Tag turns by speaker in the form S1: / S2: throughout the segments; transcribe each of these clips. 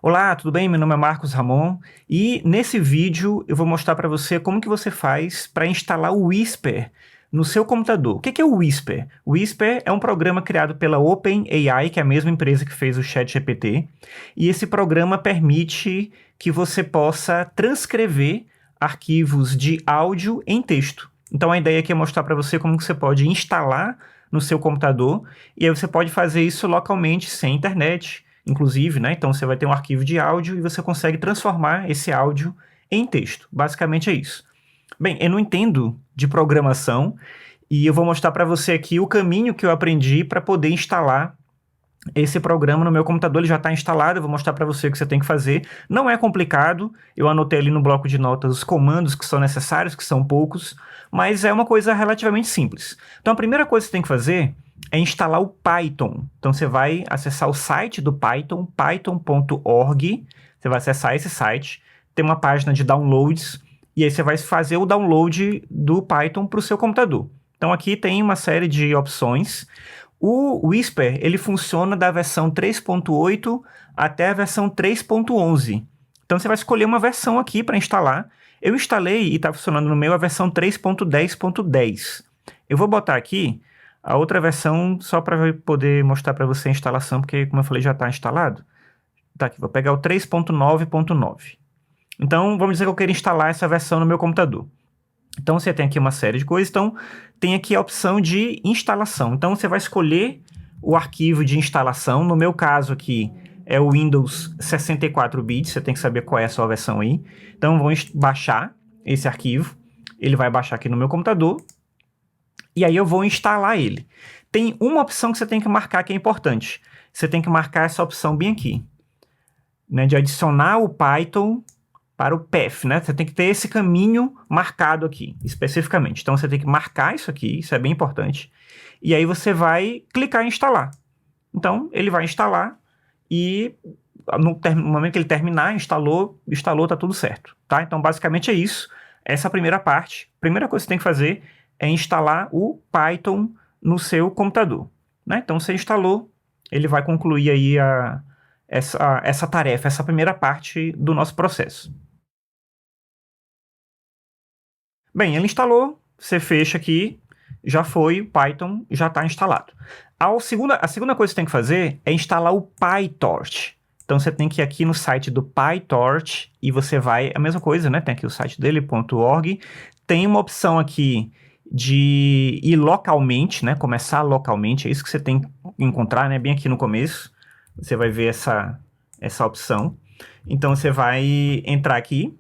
S1: Olá, tudo bem? Meu nome é Marcos Ramon e nesse vídeo eu vou mostrar para você como que você faz para instalar o Whisper no seu computador. O que é o Whisper? O Whisper é um programa criado pela OpenAI, que é a mesma empresa que fez o ChatGPT, e esse programa permite que você possa transcrever arquivos de áudio em texto. Então a ideia aqui é mostrar para você como que você pode instalar no seu computador e aí você pode fazer isso localmente sem internet, inclusive, né? Então você vai ter um arquivo de áudio e você consegue transformar esse áudio em texto. Basicamente é isso. Bem, eu não entendo de programação e eu vou mostrar para você aqui o caminho que eu aprendi para poder instalar esse programa no meu computador. Ele já está instalado, eu vou mostrar para você o que você tem que fazer. Não é complicado, eu anotei ali no bloco de notas os comandos que são necessários, que são poucos, mas é uma coisa relativamente simples. Então a primeira coisa que você tem que fazer é instalar o Python. Então você vai acessar o site do Python, python.org, você vai acessar esse site, tem uma página de downloads, e aí você vai fazer o download do Python para o seu computador. Então aqui tem uma série de opções. O Whisper, ele funciona da versão 3.8 até a versão 3.11. Então você vai escolher uma versão aqui para instalar. Eu instalei e está funcionando no meu a versão 3.10.10. Eu vou botar aqui a outra versão só para poder mostrar para você a instalação, porque como eu falei já está instalado. Tá aqui, vou pegar o 3.9.9. Então vamos dizer que eu quero instalar essa versão no meu computador. Então você tem aqui uma série de coisas, então tem aqui a opção de instalação. Então você vai escolher o arquivo de instalação, no meu caso aqui é o Windows 64 bits, você tem que saber qual é a sua versão aí. Então vou baixar esse arquivo, ele vai baixar aqui no meu computador, e aí eu vou instalar ele. Tem uma opção que você tem que marcar que é importante, você tem que marcar essa opção bem aqui, né, de adicionar o Python para o path, né? Você tem que ter esse caminho marcado aqui, especificamente. Então, você tem que marcar isso aqui, isso é bem importante. E aí você vai clicar em instalar. Então, ele vai instalar e no momento que ele terminar, instalou, tá tudo certo, tá? Então, basicamente é isso. Essa primeira parte. A primeira coisa que você tem que fazer é instalar o Python no seu computador, né? Então, você instalou, ele vai concluir aí essa tarefa, essa primeira parte do nosso processo. Bem, ele instalou, você fecha aqui, já foi, Python já está instalado. A segunda coisa que você tem que fazer é instalar o PyTorch. Então você tem que ir aqui no site do PyTorch e você vai, a mesma coisa, né? Tem aqui o site dele, .org. Tem uma opção aqui de ir localmente, né? Começar localmente, é isso que você tem que encontrar, né? Bem aqui no começo, você vai ver essa opção. Então você vai entrar aqui,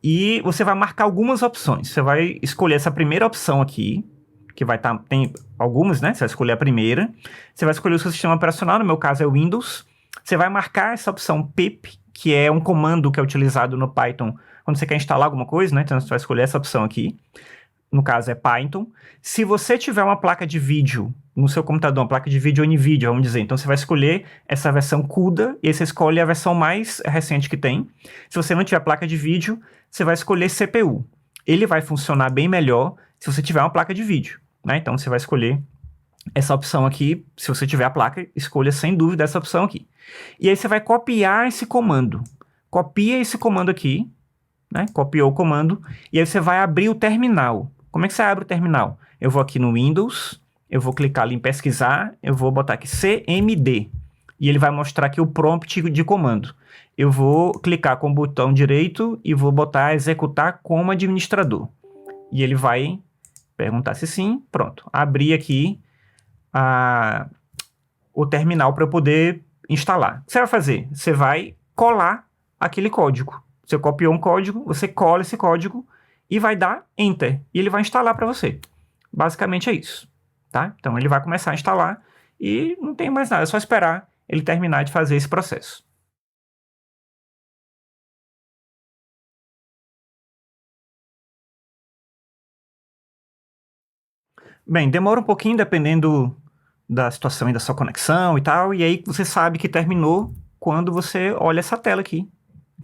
S1: e você vai marcar algumas opções. Você vai escolher essa primeira opção aqui, que vai estar... tem algumas, né? Você vai escolher a primeira. Você vai escolher o seu sistema operacional, no meu caso é o Windows. Você vai marcar essa opção pip, que é um comando que é utilizado no Python quando você quer instalar alguma coisa, né? Então você vai escolher essa opção aqui. No caso é Python. Se você tiver uma placa de vídeo no seu computador, uma placa de vídeo NVIDIA, vamos dizer, então você vai escolher essa versão CUDA, e aí você escolhe a versão mais recente que tem. Se você não tiver placa de vídeo, você vai escolher CPU. Ele vai funcionar bem melhor se você tiver uma placa de vídeo, né? Então você vai escolher essa opção aqui. Se você tiver a placa, escolha sem dúvida essa opção aqui. E aí você vai copiar esse comando. Copia esse comando aqui, né? Copiou o comando, e aí você vai abrir o terminal. Como é que você abre o terminal? Eu vou aqui no Windows, eu vou clicar ali em pesquisar, eu vou botar aqui CMD, e ele vai mostrar aqui o prompt de comando. Eu vou clicar com o botão direito e vou botar executar como administrador. E ele vai perguntar se sim, pronto. Abri aqui o terminal para eu poder instalar. O que você vai fazer? Você vai colar aquele código. Você copiou um código, você cola esse código e vai dar Enter. E ele vai instalar para você. Basicamente é isso, tá? Então ele vai começar a instalar e não tem mais nada, é só esperar ele terminar de fazer esse processo. Bem, demora um pouquinho dependendo da situação e da sua conexão e tal, e aí você sabe que terminou quando você olha essa tela aqui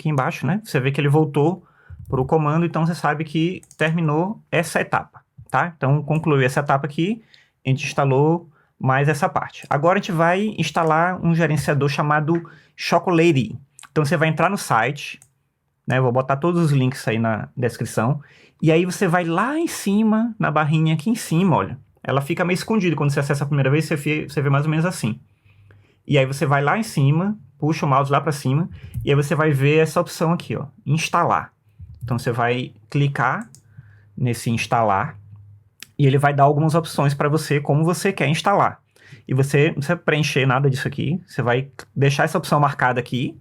S1: embaixo, né? Você vê que ele voltou para o comando, então você sabe que terminou essa etapa, tá? Então concluiu essa etapa aqui, a gente instalou mais essa parte. Agora a gente vai instalar um gerenciador chamado Chocolatey. Então você vai entrar no site, né? Eu vou botar todos os links aí na descrição. E aí você vai lá em cima, na barrinha aqui em cima, olha. Ela fica meio escondida. Quando você acessa a primeira vez, você vê mais ou menos assim. E aí você vai lá em cima, puxa o mouse lá para cima, e aí você vai ver essa opção aqui, ó, instalar. Então você vai clicar nesse instalar, e ele vai dar algumas opções para você, como você quer instalar. E você não precisa preencher nada disso aqui, você vai deixar essa opção marcada aqui,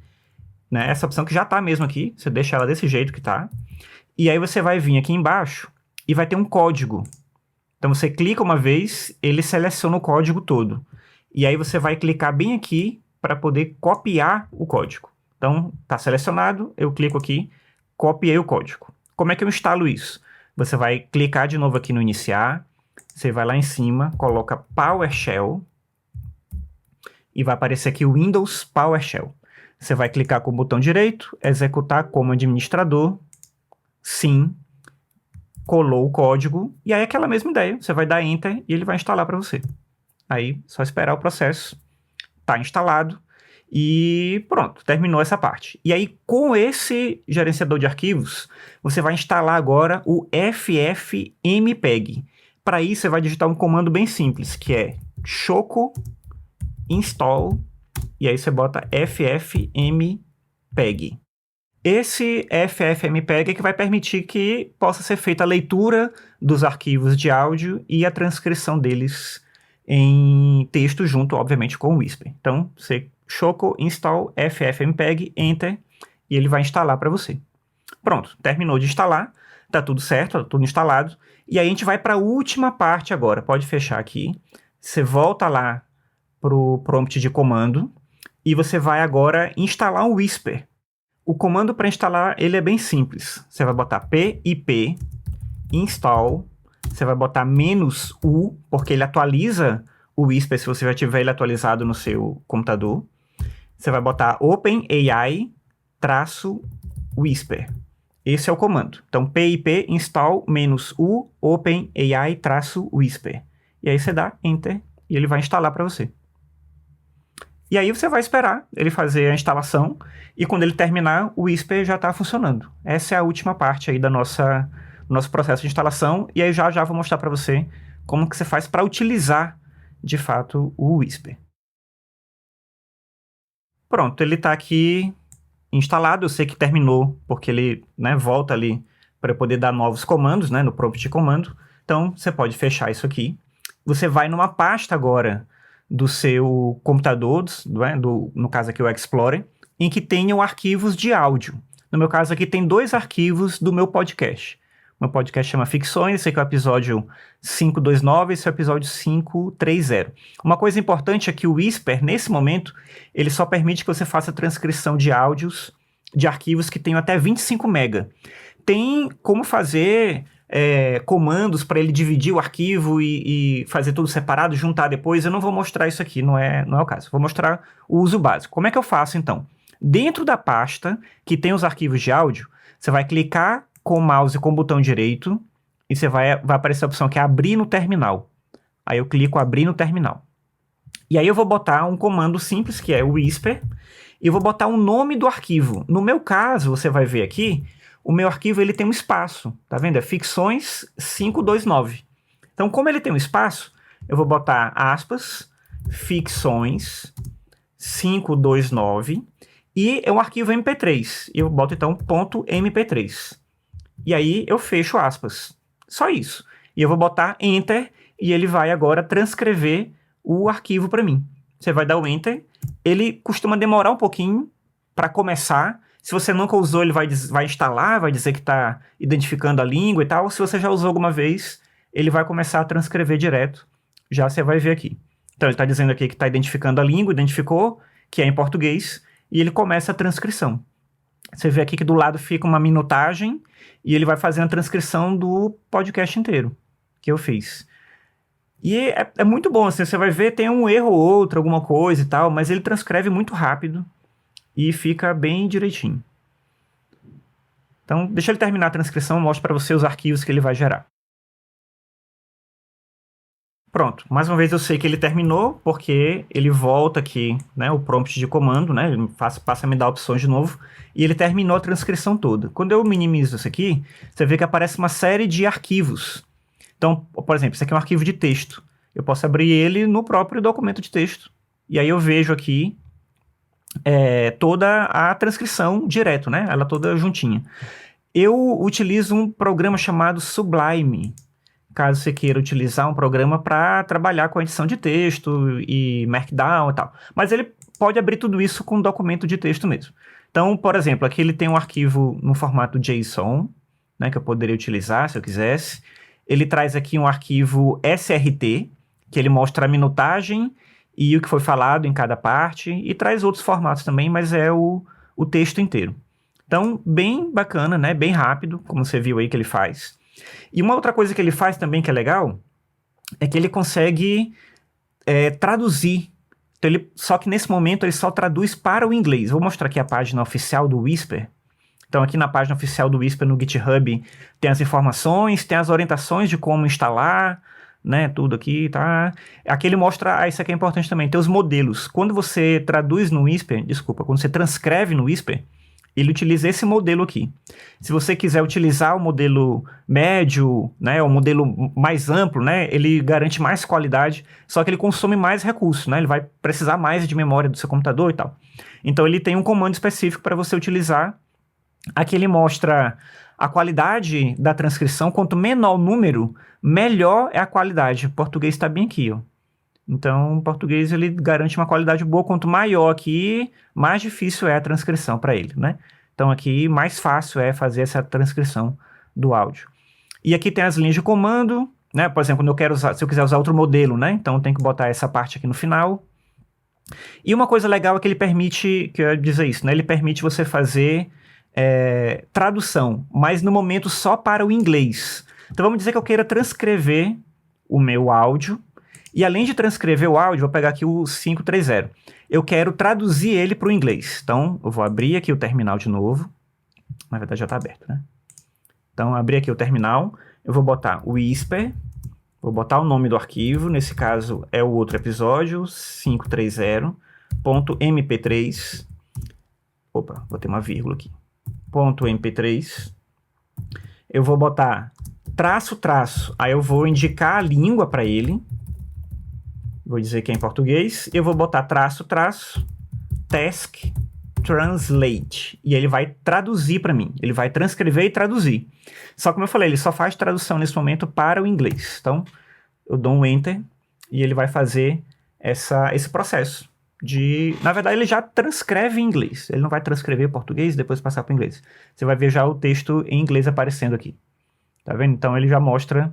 S1: né? Essa opção que já tá mesmo aqui, você deixa ela desse jeito que tá. E aí você vai vir aqui embaixo e vai ter um código. Então você clica uma vez, ele seleciona o código todo. E aí você vai clicar bem aqui para poder copiar o código. Então tá selecionado, eu clico aqui, copiei o código. Como é que eu instalo isso? Você vai clicar de novo aqui no iniciar, você vai lá em cima, coloca PowerShell e vai aparecer aqui o Windows PowerShell. Você vai clicar com o botão direito, executar como administrador, sim, colou o código, e aí aquela mesma ideia, você vai dar Enter e ele vai instalar para você. Aí, só esperar o processo, tá instalado, e pronto, terminou essa parte. E aí, com esse gerenciador de arquivos, você vai instalar agora o ffmpeg. Para isso, você vai digitar um comando bem simples, que é choco install, e aí você bota ffmpeg. Esse ffmpeg é que vai permitir que possa ser feita a leitura dos arquivos de áudio e a transcrição deles em texto junto, obviamente, com o Whisper. Então, você choco install ffmpeg, enter, e ele vai instalar para você. Pronto, terminou de instalar, tá tudo certo, tá tudo instalado. E aí a gente vai para a última parte agora. Pode fechar aqui. Você volta lá para o prompt de comando e você vai agora instalar o Whisper. O comando para instalar ele é bem simples. Você vai botar pip install, você vai botar -u, porque ele atualiza o Whisper se você já tiver ele atualizado no seu computador. Você vai botar OpenAI-Whisper. Esse é o comando. Então, pip install -u OpenAI-Whisper. E aí você dá Enter e ele vai instalar para você. E aí você vai esperar ele fazer a instalação e quando ele terminar, o Whisper já está funcionando. Essa é a última parte aí do nosso processo de instalação e aí já vou mostrar para você como que você faz para utilizar, de fato, o Whisper. Pronto, ele está aqui instalado. Eu sei que terminou porque ele, né, volta ali para eu poder dar novos comandos, né, no prompt de comando. Então, você pode fechar isso aqui. Você vai numa pasta agora do seu computador, no caso aqui o Explorer, em que tenham arquivos de áudio. No meu caso aqui tem 2 arquivos do meu podcast. Meu podcast chama Ficções, esse aqui é o episódio 529, esse é o episódio 530. Uma coisa importante é que o Whisper, nesse momento, ele só permite que você faça transcrição de áudios de arquivos que tenham até 25 MB. Tem como fazer comandos para ele dividir o arquivo e fazer tudo separado, juntar depois. Eu não vou mostrar isso aqui, não é o caso. Vou mostrar o uso básico. Como é que eu faço, então? Dentro da pasta que tem os arquivos de áudio, você vai clicar com o mouse com o botão direito e você vai aparecer a opção que é abrir no terminal. Aí eu clico abrir no terminal. E aí eu vou botar um comando simples, que é o Whisper, e eu vou botar o nome do arquivo. No meu caso, você vai ver aqui, o meu arquivo ele tem um espaço, tá vendo? É Ficções 529. Então, como ele tem um espaço, eu vou botar aspas, Ficções 529, e é um arquivo MP3. E eu boto então .mp3. E aí eu fecho aspas. Só isso. E eu vou botar Enter, e ele vai agora transcrever o arquivo para mim. Você vai dar o Enter, ele costuma demorar um pouquinho para começar. Se você nunca usou, ele vai instalar, vai dizer que está identificando a língua e tal. Se você já usou alguma vez, ele vai começar a transcrever direto. Já você vai ver aqui. Então ele está dizendo aqui que está identificando a língua, identificou, que é em português, e ele começa a transcrição. Você vê aqui que do lado fica uma minutagem, e ele vai fazendo a transcrição do podcast inteiro que eu fiz. E é muito bom, assim, você vai ver, tem um erro ou outro, alguma coisa e tal, mas ele transcreve muito rápido e fica bem direitinho. Então, deixa ele terminar a transcrição, eu mostro para você os arquivos que ele vai gerar. Pronto, mais uma vez eu sei que ele terminou, porque ele volta aqui, né, o prompt de comando, né, ele passa a me dar opções de novo, e ele terminou a transcrição toda. Quando eu minimizo isso aqui, você vê que aparece uma série de arquivos. Então, por exemplo, isso aqui é um arquivo de texto. Eu posso abrir ele no próprio documento de texto. E aí eu vejo aqui toda a transcrição direto, né, ela toda juntinha. Eu utilizo um programa chamado Sublime, caso você queira utilizar um programa para trabalhar com edição de texto e Markdown e tal. Mas ele pode abrir tudo isso com um documento de texto mesmo. Então, por exemplo, aqui ele tem um arquivo no formato JSON, né, que eu poderia utilizar se eu quisesse. Ele traz aqui um arquivo SRT, que ele mostra a minutagem e o que foi falado em cada parte, e traz outros formatos também, mas é o texto inteiro. Então, bem bacana, né? Bem rápido, como você viu aí que ele faz. E uma outra coisa que ele faz também que é legal, é que ele consegue traduzir. Então só que nesse momento ele só traduz para o inglês. Vou mostrar aqui a página oficial do Whisper. Então aqui na página oficial do Whisper no GitHub tem as informações, tem as orientações de como instalar, né, tudo aqui, tá? Aqui ele mostra, isso aqui é importante também, tem os modelos. Quando você traduz no Whisper, quando você transcreve no Whisper, ele utiliza esse modelo aqui. Se você quiser utilizar o modelo médio, né, o modelo mais amplo, né, ele garante mais qualidade, só que ele consome mais recursos, né, ele vai precisar mais de memória do seu computador e tal. Então ele tem um comando específico para você utilizar. Aqui ele mostra a qualidade da transcrição, quanto menor o número, melhor é a qualidade. O português está bem aqui, ó. Então, o português ele garante uma qualidade boa, quanto maior aqui, mais difícil é a transcrição para ele, né? Então, aqui, mais fácil é fazer essa transcrição do áudio. E aqui tem as linhas de comando, né? Por exemplo, se eu quiser usar outro modelo, né? Então, eu tenho que botar essa parte aqui no final. E uma coisa legal é que ele permite, que eu ia dizer isso, né? Ele permite você fazer tradução, mas no momento só para o inglês. Então, vamos dizer que eu queira transcrever o meu áudio. E além de transcrever o áudio, vou pegar aqui o 530. Eu quero traduzir ele para o inglês. Então, eu vou abrir aqui o terminal de novo. Na verdade, já está aberto, né? Então, abri aqui o terminal. Eu vou botar o Whisper. Vou botar o nome do arquivo. Nesse caso, é o outro episódio, 530.mp3. Opa, vou ter uma vírgula aqui. .mp3. Eu vou botar traço. Aí eu vou indicar a língua para ele. Vou dizer que é em português. Eu vou botar traço, task, translate. E ele vai traduzir para mim. Ele vai transcrever e traduzir. Só como eu falei, ele só faz tradução nesse momento para o inglês. Então, eu dou um Enter e ele vai fazer esse processo. Na verdade, ele já transcreve em inglês. Ele não vai transcrever em português e depois passar para o inglês. Você vai ver já o texto em inglês aparecendo aqui. Tá vendo? Então, ele já mostra...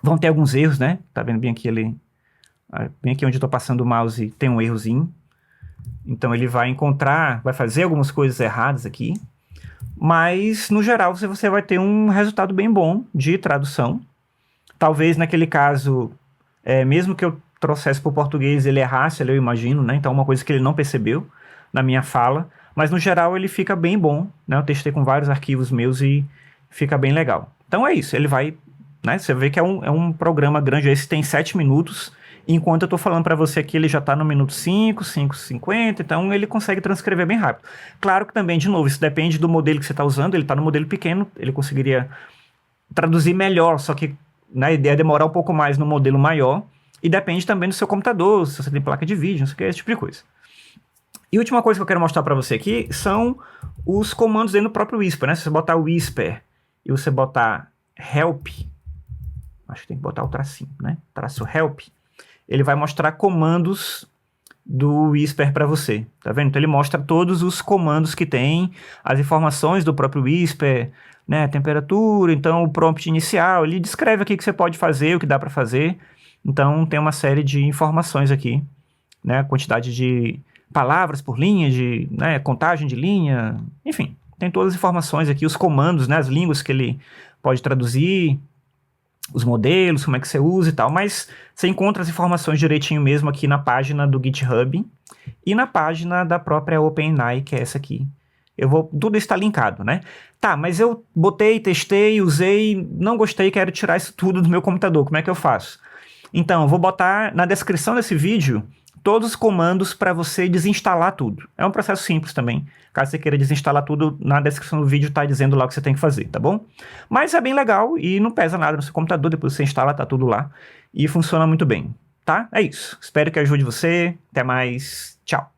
S1: Vão ter alguns erros, né? Tá vendo bem aqui ele... Bem aqui onde eu estou passando o mouse tem um errozinho. Então ele vai fazer algumas coisas erradas aqui. Mas, no geral, você vai ter um resultado bem bom de tradução. Talvez naquele caso, mesmo que eu trouxesse para o português, ele errasse, eu imagino, né? Então uma coisa que ele não percebeu na minha fala. Mas, no geral, ele fica bem bom, né? Eu testei com vários arquivos meus e fica bem legal. Então é isso, ele vai... Né? Você vê que é um programa grande, esse tem 7 minutos... Enquanto eu estou falando para você aqui, ele já está no minuto 5, 5:50, então ele consegue transcrever bem rápido. Claro que também, de novo, isso depende do modelo que você está usando, ele está no modelo pequeno, ele conseguiria traduzir melhor, só que a ideia é demorar um pouco mais no modelo maior, e depende também do seu computador, se você tem placa de vídeo, não sei o que, esse tipo de coisa. E a última coisa que eu quero mostrar para você aqui são os comandos dentro do próprio Whisper, né? Se você botar o Whisper e você botar help, acho que tem que botar o tracinho, né? Traço help. Ele vai mostrar comandos do Whisper para você, tá vendo? Então ele mostra todos os comandos que tem, as informações do próprio Whisper, né, temperatura, então o prompt inicial, ele descreve aqui o que você pode fazer, o que dá para fazer, então tem uma série de informações aqui, né, quantidade de palavras por linha, contagem de linha, enfim, tem todas as informações aqui, os comandos, né, as línguas que ele pode traduzir, os modelos, como é que você usa e tal, mas você encontra as informações direitinho mesmo aqui na página do GitHub e na página da própria OpenAI, que é essa aqui. Tudo está linkado, né? Tá, mas eu botei, testei, usei, não gostei, quero tirar isso tudo do meu computador, como é que eu faço? Então, eu vou botar na descrição desse vídeo todos os comandos para você desinstalar tudo. É um processo simples também. Caso você queira desinstalar tudo, na descrição do vídeo tá dizendo lá o que você tem que fazer, tá bom? Mas é bem legal e não pesa nada no seu computador, depois você instala, tá tudo lá. E funciona muito bem, tá? É isso. Espero que ajude você. Até mais. Tchau.